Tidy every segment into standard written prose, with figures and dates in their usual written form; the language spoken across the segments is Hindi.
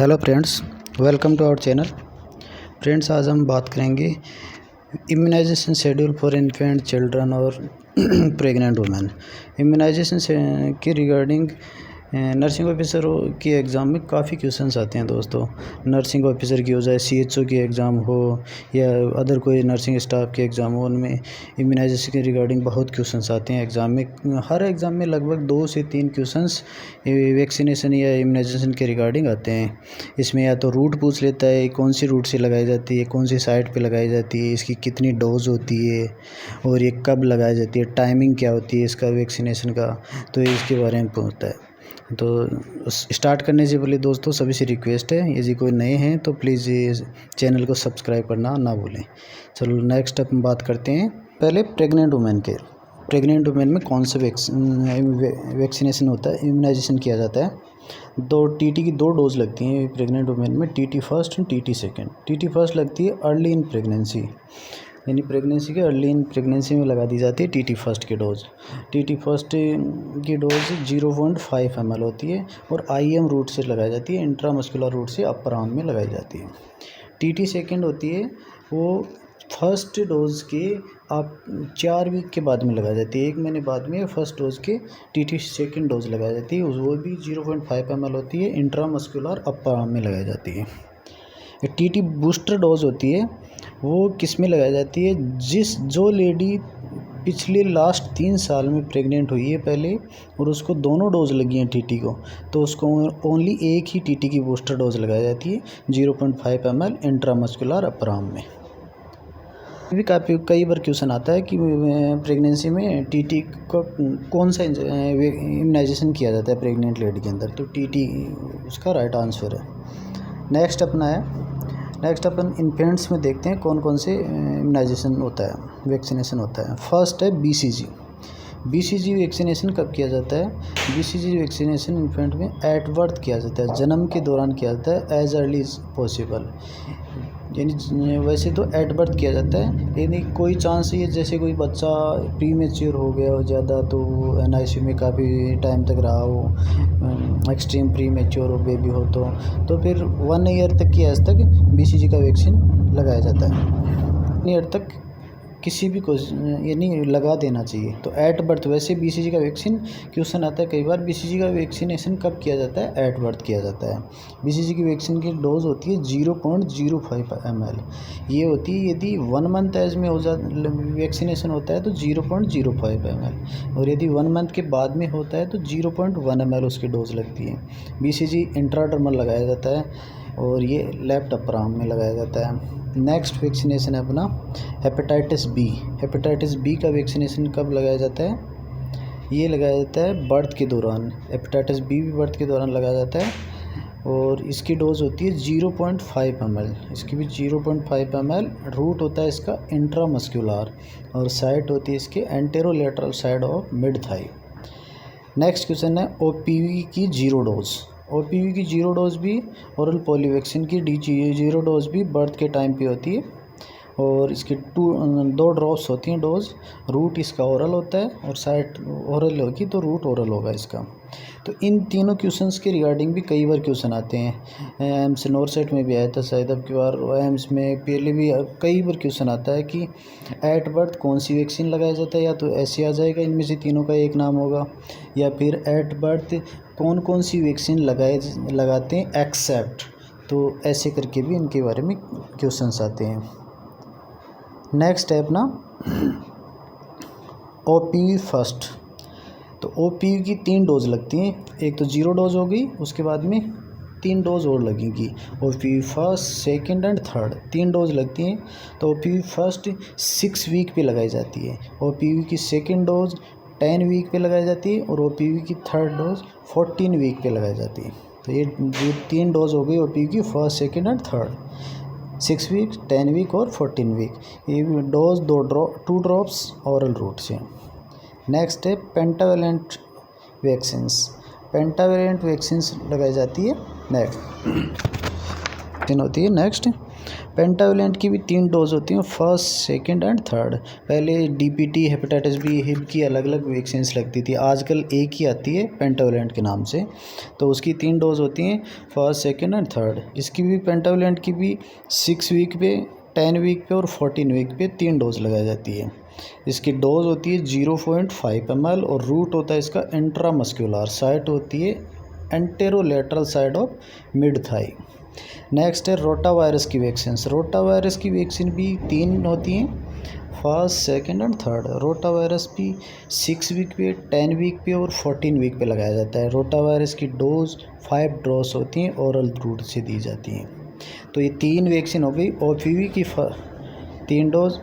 Hello friends, welcome to our channel. Friends, आज हम बात करेंगे immunisation schedule for infant children और प्रेग्नेंट वुमेन। इम्यूनाइजेशन के रिगार्डिंग नर्सिंग ऑफिसर की एग्ज़ाम में काफ़ी क्वेश्चंस आते हैं दोस्तों। नर्सिंग ऑफिसर की हो जाए, CHO की एग्ज़ाम हो या अदर कोई नर्सिंग स्टाफ की एग्ज़ाम हो, उनमें इम्यूनाइजेशन के रिगार्डिंग बहुत क्वेश्चंस आते हैं एग्ज़ाम में। हर एग्ज़ाम में लगभग 2 से 3 क्वेश्चंस वैक्सीनेशन या इम्यूनाइजेशन के रिगार्डिंग आते हैं। इसमें या तो रूट पूछ लेता है, कौन सी रूट से लगाई जाती है, कौन सी साइट पे लगाई जाती है, इसकी कितनी डोज होती है और ये कब लगाई जाती है, टाइमिंग क्या होती है इसका वैक्सीनेशन का, तो इसके बारे में पूछता है। तो स्टार्ट करने से पहले दोस्तों सभी से रिक्वेस्ट है, यदि कोई नए हैं तो प्लीज़ ये चैनल को सब्सक्राइब करना ना भूलें। चलो नेक्स्ट अपन बात करते हैं पहले प्रेग्नेंट वुमेन के। प्रेग्नेंट वुमेन में कौन सा वैक्सीनेशन होता है, इम्यूनाइजेशन किया जाता है। TT की 2 डोज लगती हैं प्रेग्नेंट वुमेन में, TT फर्स्ट और TT सेकेंड। TT फर्स्ट लगती है अर्ली इन प्रेगनेंसी, यानी प्रेगनेंसी के अर्ली इन प्रेगनेंसी में लगा दी जाती है TT फर्स्ट की डोज। TT फर्स्ट की डोज 0.5 ml होती है और IM रूट से लगाई जाती है, इंट्रामस्कुलर रूट से अपर आर्म में लगाई जाती है। TT सेकेंड होती है, वो फर्स्ट डोज़ के आप 4 वीक के बाद में लगाई जाती है, 1 महीने बाद में फर्स्ट डोज़ के TT सेकेंड डोज लगाई जाती है, वो भी 0.5 ml होती है, इंट्रामस्कुलर अपर आर्म में लगाई जाती है। TT बूस्टर डोज होती है, वो किस में लगाई जाती है, जो लेडी पिछले लास्ट 3 साल में प्रेग्नेंट हुई है पहले और उसको दोनों डोज लगी हैं TT को, तो उसको ओनली एक ही TT की बूस्टर डोज लगाई जाती है 0.5 ml इंट्रामस्कुलर अपर आर्म में। भी कई बार क्वेश्चन आता है कि प्रेगनेंसी में TT को कौन सा इम्यूनाइजेशन किया जाता है प्रेग्नेंट लेडी के अंदर, तो TT उसका राइट आंसर है। नेक्स्ट अपन इन्फेंट्स में देखते हैं कौन कौन से इम्यूनाइजेशन होता है, वैक्सीनेशन होता है। फर्स्ट है BCG वैक्सीनेशन कब किया जाता है। BCG वैक्सीनेशन इन्फेंट में एट बर्थ किया जाता है, जन्म के दौरान किया जाता है, एज अर्ली एज पॉसिबल, यानी वैसे तो एट बर्थ किया जाता है, यानी कोई चांस ये जैसे कोई बच्चा प्री मेच्योर हो गया हो ज़्यादा, तो NICU में काफ़ी टाइम तक रहा हो, एक्सट्रीम प्री मेच्योर हो बेबी हो, तो फिर 1 ईयर तक की एज तक BCG का वैक्सीन लगाया जाता है। 1 ईयर तक किसी भी को यानी लगा देना चाहिए। तो एट बर्थ वैसे BCG का वैक्सीन क्वेश्चन आता है कई बार, BCG का वैक्सीनेशन कब किया जाता है, एट बर्थ किया जाता है। BCG की वैक्सीन की डोज होती है 0.05 ml, ये होती है यदि 1 मंथ एज में हो वैक्सीनेशन होता है तो 0.05 ml, और यदि 1 मंथ के बाद में होता है तो 0.1 ml उसकी डोज लगती है। BCG इंट्राडर्मल लगाया जाता है और ये लेफ्ट अपर आर्म में लगाया जाता है। नेक्स्ट वैक्सीनेशन है अपना हेपेटाइटिस बी का वैक्सीनेशन कब लगाया जाता है, ये लगाया जाता है बर्थ के दौरान। हेपेटाइटिस बी भी बर्थ के दौरान लगाया जाता है और इसकी डोज होती है 0.5 ml, इसकी भी 0.5 ml। रूट होता है इसका इंट्रामस्कुलर और साइट होती है इसके anterolateral side of mid thigh. Next question है OPV की 0 डोज। OPV की 0 डोज भी ओरल पोलियो की 0 डोज भी बर्थ के टाइम पे होती है और इसकी 2 ड्रॉप्स होती हैं डोज। रूट इसका ओरल होता है और साइट ओरल होगी तो रूट ओरल होगा इसका। तो इन तीनों क्वेश्चंस के रिगार्डिंग भी कई बार क्वेश्चन आते हैं। एम्स नॉरसेट में भी आया था शायद, अब की बार एम्स में पहले भी कई बार क्वेश्चन आता है कि एट बर्थ कौन सी वैक्सीन लगाया जाता है, या तो ऐसे आ जाएगा इनमें से तीनों का एक नाम होगा, या फिर एट बर्थ कौन सी वैक्सीन लगाते हैं एक्सेप्ट, तो ऐसे करके भी इनके बारे में क्वेश्चंस आते हैं। नेक्स्ट है अपना OPV फर्स्ट। तो OPV की 3 डोज लगती हैं, एक तो 0 डोज होगी, उसके बाद में 3 डोज और लगेंगी, OPV first, second and third, 3 dose लगती हैं। तो OPV फर्स्ट 6 वीक पे लगाई जाती है, OPV की सेकंड डोज 10 वीक पे लगाई जाती है और OPV की थर्ड डोज 14 वीक पे लगाई जाती है। तो ये 3 डोज हो गई OPV की first, second and third, 6 week, 10 week और 14 वीक। ये डोज 2 ड्रॉप्स ओरल रूट से। नेक्स्ट है पेंटावेलेंट वैक्सीन्स लगाई जाती है। नेक्स्ट होती है नेक्स्ट पेंटावेलेंट की भी 3 डोज होती हैं, फर्स्ट, सेकंड एंड थर्ड। पहले डीपीटी, हेपेटाइटिस बी, हिब की अलग अलग वैक्सीन लगती थी, आजकल एक ही आती है पेंटावेलेंट के नाम से। तो उसकी 3 डोज होती हैं, फर्स्ट, सेकंड एंड थर्ड। इसकी भी पेंटावेलेंट की भी 6 वीक पे, 10 वीक पे और 14 वीक पे 3 डोज लगाई जाती है। इसकी डोज होती है 0.5 ml और रूट होता है इसका इंट्रामस्क्यूलर, साइट होती है anterolateral side of mid thigh. Next है रोटा वायरस की वैक्सीन। रोटा वायरस की वैक्सीन भी 3 होती हैं, first, second and third. Rota virus भी 6 वीक पे, 10 वीक पे और 14 वीक पे लगाया जाता है। रोटा वायरस की डोज 5 डोज होती हैं, ओरल रूट से दी जाती हैं। तो ये 3 वैक्सीन हो गई। ओपीवी की 3 डोज,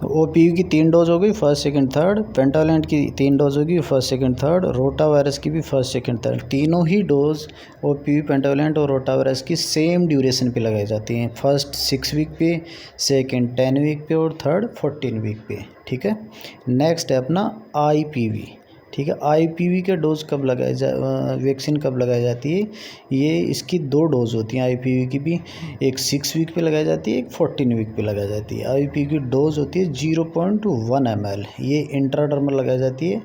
ओपीवी की 3 डोज हो गई, फर्स्ट, सेकंड, थर्ड। पेंटावेलेंट की 3 डोज होगी, first, second, third. Rota virus की भी फर्स्ट, सेकंड, थर्ड। तीनों ही डोज ओपीवी, पेंटावेलेंट और रोटा वायरस की सेम ड्यूरेशन पे लगाई जाती हैं, फर्स्ट 6 वीक पे, सेकंड 10 वीक पे और थर्ड 14 वीक पे। ठीक है। नेक्स्ट है अपना आईपीवी। ठीक है। आईपीवी के डोज कब वैक्सीन कब लगाई जाती है? ये इसकी 2 डोज होती हैं आईपीवी की भी, एक 6 वीक पे लगाई जाती है, एक 14 वीक पे लगाई जाती है। आईपीवी की डोज होती है 0.1 ml। ये इंट्राडर्मल लगाई जाती है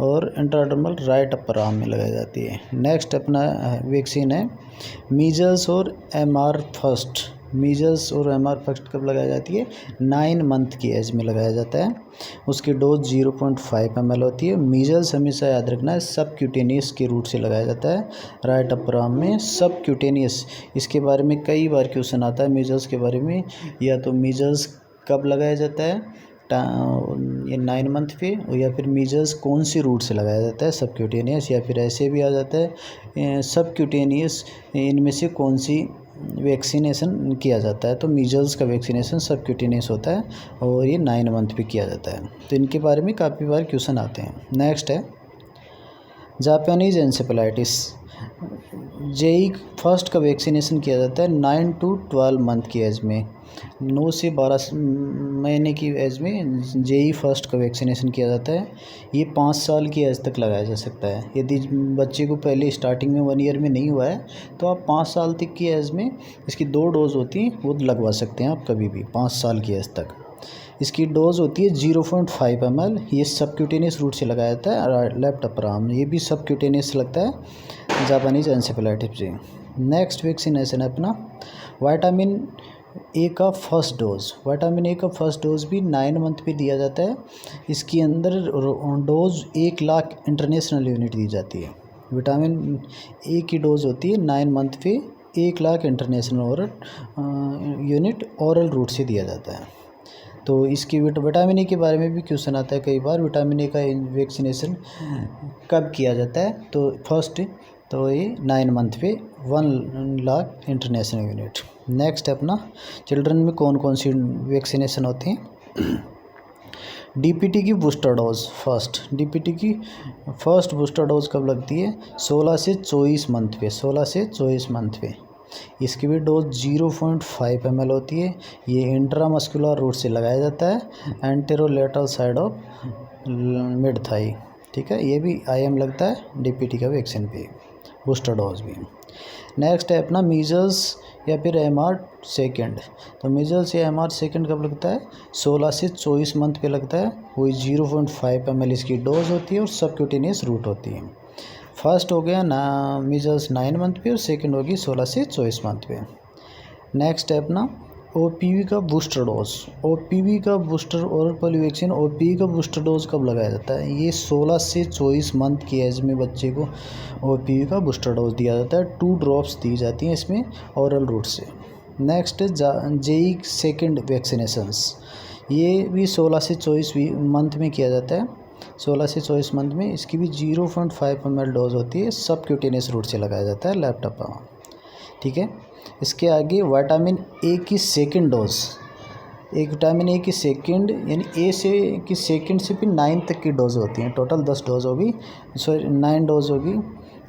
और इंट्राडर्मल राइट अपर आर्म में लगाई जाती है। नेक्स्ट अपना वैक्सीन है मीजल्स और एमआर फर्स्ट। मीजल्स और एमआर फर्स्ट कब लगाई जाती है? 9 मंथ की एज में लगाया जाता है। उसकी डोज 0.5 ml होती है। मीजल्स हमेशा याद रखना है सब क्यूटेनियस के रूट से लगाया जाता है, राइट अपर आर्म में सब क्यूटेनियस। इसके बारे में कई बार क्वेश्चन आता है मीजल्स के बारे में, या तो मीजल्स कब लगाया जाता है, ये 9 मंथ पे, या फिर मीजल्स कौन सी रूट से लगाया जाता है, सब क्यूटेनियस, या फिर ऐसे भी आ जाता है सब क्यूटेनियस, इनमें से कौन सी वैक्सीनेशन किया जाता है। तो मीजल्स का वैक्सीनेशन सब क्यूटेनियस होता है और ये 9 मंथ पे किया जाता है। तो इनके बारे में काफ़ी बार क्वेश्चन आते हैं। नेक्स्ट है जापानीज एन्सेफेलाइटिस। जेई फर्स्ट का वैक्सीनेशन किया जाता है 9 to 12 मंथ की एज में, 9 से 12 महीने की एज में जेई फर्स्ट का वैक्सीनेशन किया जाता है। ये 5 साल की एज तक लगाया जा सकता है। यदि बच्चे को पहले स्टार्टिंग में 1 ईयर में नहीं हुआ है तो आप 5 साल तक की एज में इसकी 2 डोज होती हैं, वो लगवा सकते हैं आप कभी भी 5 साल की एज तक। इसकी डोज होती है 0.5 ml। ये सबक्यूटेनियस रूट से लगाया जाता है, लेफ्ट अपर आर्म। ये भी सबक्यूटेनियस लगता है जापानीज एन्सेफेलाइटिस से। नेक्स्ट वैक्सीनेशन है अपना विटामिन ए का फर्स्ट डोज। विटामिन ए का फर्स्ट डोज भी 9 मंथ पे दिया जाता है। इसके अंदर डोज 1 लाख इंटरनेशनल यूनिट दी जाती है। विटामिन ए की डोज होती है 9 मंथ पे 1 lakh international unit oral route से दिया जाता है। तो इसकी विटामिन ए के बारे में भी क्वेश्चन आता है कई बार, विटामिन ए का वैक्सीनेशन कब किया जाता है? तो फर्स्ट, तो ये 9 मंथ पे 1 लाख इंटरनेशनल यूनिट। नेक्स्ट है अपना चिल्ड्रन में कौन कौन सी वैक्सीनेशन होती हैं? डीपीटी की बूस्टर डोज फर्स्ट। डीपीटी की फर्स्ट बूस्टर डोज कब लगती है? 16 से 24 मंथ पे, 16 से 24 मंथ पे। इसकी भी डोज 0.5 ml होती है। ये इंट्रामस्कुलर रूट से लगाया जाता है anterolateral side of mid thigh. ठीक है। ये भी IM लगता है डीपीटी का वैक्सीन पे, बूस्टर डोज भी। नेक्स्ट है अपना मीजल्स या फिर MR सेकेंड। तो मीजल्स या MR सेकेंड कब लगता है? 16 से 24 मंथ पे लगता है। वही 0.5 ml इसकी डोज होती है और सबक्यूटेनियस रूट होती है। फर्स्ट हो गया ना मीजल्स 9 मंथ पे और सेकंड होगी 16 से 24 मंथ पे। नेक्स्ट है अपना OPV का बूस्टर डोज। OPV का booster oral polio vaccine, OPV का बूस्टर डोज कब लगाया जाता है? ये 16 से 24 मंथ की एज में बच्चे को OPV का बूस्टर डोज दिया जाता है। 2 ड्रॉप्स दी जाती हैं इसमें ओरल रूट से। नेक्स्ट है जेई सेकेंड वैक्सीनेशंस। ये भी 16 से 24 मंथ में किया जाता है। 16 से 24 मंथ में इसकी भी 0.5 ml डोज होती है, सब क्यूटेनियस रूट से लगाया जाता है, लैपटॉप पर। ठीक है। इसके आगे विटामिन ए की सेकंड डोज। एक विटामिन ए की सेकंड यानी ए से की सेकंड से फिर 9 तक की डोज होती हैं। टोटल 10 डोज होगी, सॉरी 9 डोज होगी।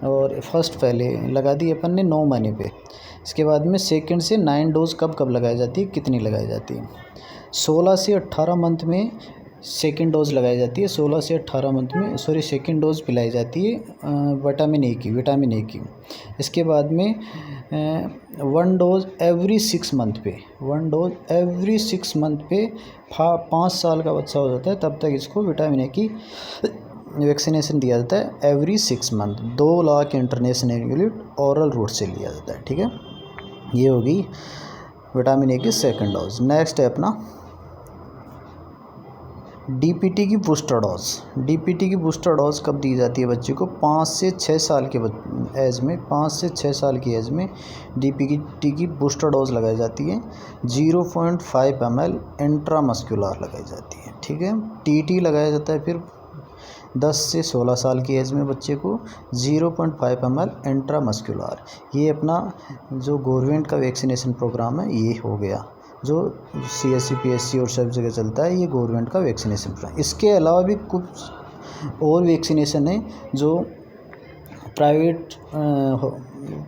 और फर्स्ट पहले लगा दी अपन ने 9 महीने पे। इसके बाद में सेकंड से 9 डोज कब लगाई जाती है, कितनी लगाई जाती है? 16 से 18 मंथ में सेकेंड डोज लगाई जाती है 16 से 18 मंथ में, सेकेंड डोज पिलाई जाती है विटामिन ए की। इसके बाद में 1 डोज एवरी 6 मंथ पे, 1 डोज एवरी 6 मंथ पे 5 साल का बच्चा हो जाता है तब तक इसको विटामिन ए की वैक्सीनेशन दिया जाता है every 6 month. 2 lakh international unit oral route से लिया जाता है। ठीक है, ये होगी विटामिन ए की सेकेंड डोज। नेक्स्ट है अपना डीपीटी की बूस्टर डोज। डीपीटी की बूस्टर डोज कब दी जाती है बच्चे को? 5 से 6 साल के एज में, 5 से 6 साल की एज में डीपीटी की बूस्टर डोज लगाई जाती है। 0.5 ml इंट्रामस्कुलर लगाई जाती है। ठीक है, टीटी लगाया जाता है फिर 10 से 16 साल की एज में बच्चे को 0.5 ml इंट्रामस्कुलर। ये अपना जो गवर्नमेंट का वैक्सीनेशन प्रोग्राम है ये हो गया, जो CSC PSC और सब जगह चलता है, ये गवर्नमेंट का वैक्सीनेशन प्रोग्राम। इसके अलावा भी कुछ और वैक्सीनेशन है जो प्राइवेट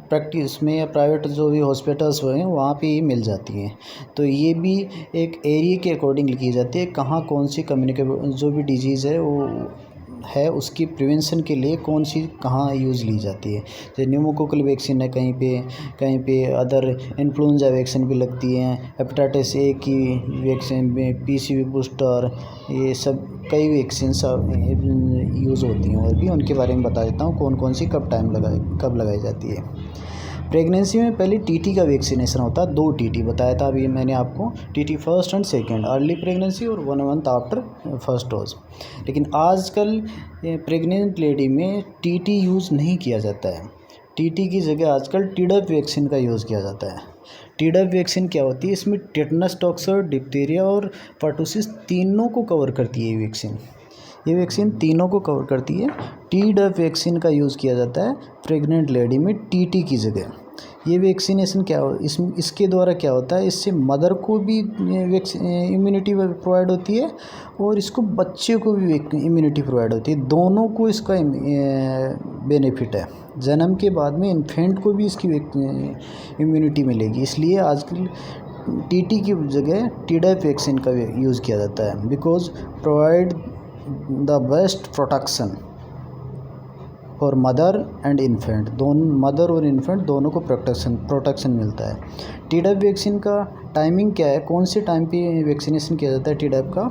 प्रैक्टिस में या प्राइवेट जो भी हॉस्पिटल्स हैं वहाँ पे ये मिल जाती हैं। तो ये भी एक एरिया के अकॉर्डिंग लिखी जाती है, कहाँ कौन सी कम्युनिकेबल जो भी डिजीज़ है वो है उसकी प्रिवेंशन के लिए कौन सी कहाँ यूज़ ली जाती है। जैसे न्यूमोकोकल वैक्सीन है कहीं पे अदर इन्फ्लुएंजा वैक्सीन भी लगती हैं, हेपेटाइटिस ए की वैक्सीन में PCV बूस्टर, ये सब कई वैक्सीन यूज़ होती हैं और भी उनके बारे में बता देता हूँ कौन कौन सी कब लगाई जाती है। प्रेगनेंसी में पहले टीटी का वैक्सीनेशन होता है, 2 टीटी बताया था अभी मैंने आपको, TT first and second, early pregnancy और 1 मंथ आफ्टर फर्स्ट डोज। लेकिन आजकल प्रेग्नेंट लेडी में टीटी यूज़ नहीं किया जाता है। टीटी की जगह आजकल टीडप वैक्सीन का यूज़ किया जाता है। टीडप वैक्सीन क्या होती है? इसमें टेटनस, टॉक्सर, डिप्थीरिया और पर्टुसिस तीनों को कवर करती है ये वैक्सीन तीनों को कवर करती है। टीडप वैक्सीन का यूज़ किया जाता है प्रेग्नेंट लेडी में टीटी की जगह। ये वैक्सीनेशन इसके द्वारा क्या होता है, इससे मदर को भी इम्यूनिटी प्रोवाइड होती है और इसको बच्चे को भी इम्यूनिटी प्रोवाइड होती है। दोनों को इसका बेनिफिट है। जन्म के बाद में इन्फेंट को भी इसकी इम्यूनिटी मिलेगी। इसलिए आजकल टीटी की जगह टीडप वैक्सीन का यूज़ किया जाता है, because provide the best protection for mother and infant. Mother और इन्फेंट दोनों को प्रोटेक्शन मिलता है। टीडप वैक्सीन का टाइमिंग क्या है, कौन से टाइम पे वैक्सीनेशन किया जाता है टीडप का?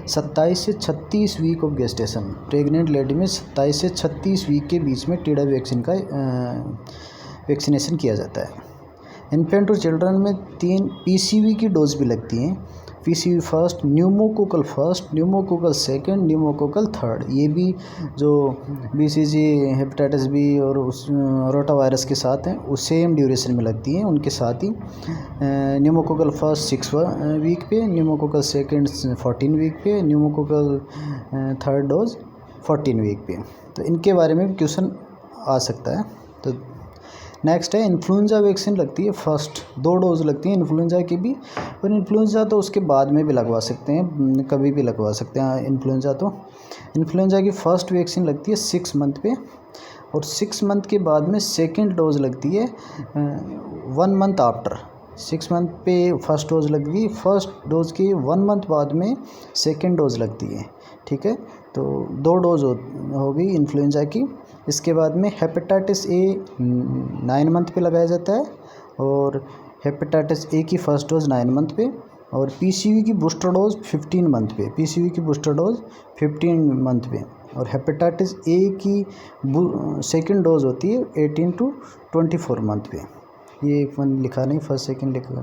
27 से 36 week of gestation. Pregnant lady में 27 से 36 वीक के बीच में टीडप वैक्सीन का वैक्सीनेशन किया जाता है। इन्फेंट और चिल्ड्रन में 3 PCV की डोज भी लगती हैं। PCV first, pneumococcal second, pneumococcal third. ये भी जो BCG हेपेटाइटिस B और रोटा वायरस के साथ हैं वो सेम ड्यूरेशन में लगती हैं। उनके साथ ही न्यूमोकोकल फर्स्ट 6 वीक पे, न्यूमोकोकल सेकंड 14 वीक पे, न्यूमोकोकल थर्ड डोज 14 वीक पे। तो इनके बारे में भी क्वेश्चन आ सकता है। तो नेक्स्ट है इन्फ्लुएंजा वैक्सीन लगती है फर्स्ट, 2 डोज लगती हैं इन्फ्लुएंजा की भी। और इन्फ्लुएंजा तो उसके बाद में भी लगवा सकते हैं, कभी भी लगवा सकते हैं इन्फ्लुएंजा की फर्स्ट वैक्सीन लगती है 6 मंथ पे और 6 मंथ के बाद में सेकंड डोज लगती है 1 मंथ आफ्टर। 6 मंथ पे फर्स्ट डोज लगती है, फर्स्ट डोज के 1 मंथ बाद में सेकंड डोज लगती है। ठीक है, तो 2 डोज हो गई इन्फ्लुएंजा की। इसके बाद में हेपेटाइटिस A 9 मंथ पे लगाया जाता है और हेपेटाइटिस A की फर्स्ट डोज 9 मंथ पे और PCV की बूस्टर डोज 15 मंथ पे, PCV की बूस्टर डोज 15 मंथ पे और हेपेटाइटिस A की सेकंड डोज होती है 18 to 24 मंथ पे। ये वन लिखा नहीं, फर्स्ट सेकंड लिखा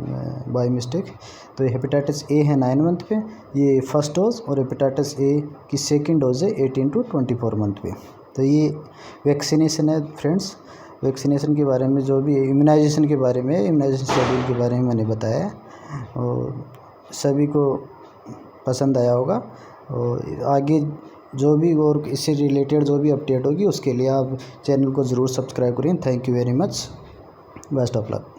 बाय मिस्टेक। तो ये हेपेटाइटिस A है 9 मंथ पे, ये फर्स्ट डोज, और हेपेटाइटिस A की सेकंड डोज है 18 to 24 मंथ पे। तो ये वैक्सीनेशन है फ्रेंड्स। वैक्सीनेशन के बारे में जो भी इम्यूनाइजेशन के बारे में, इम्यूनाइजेशन शेड्यूल के बारे में मैंने बताया और सभी को पसंद आया होगा। और आगे जो भी और इससे रिलेटेड जो भी अपडेट होगी उसके लिए आप चैनल को ज़रूर सब्सक्राइब करें। Thank you very much, best of luck.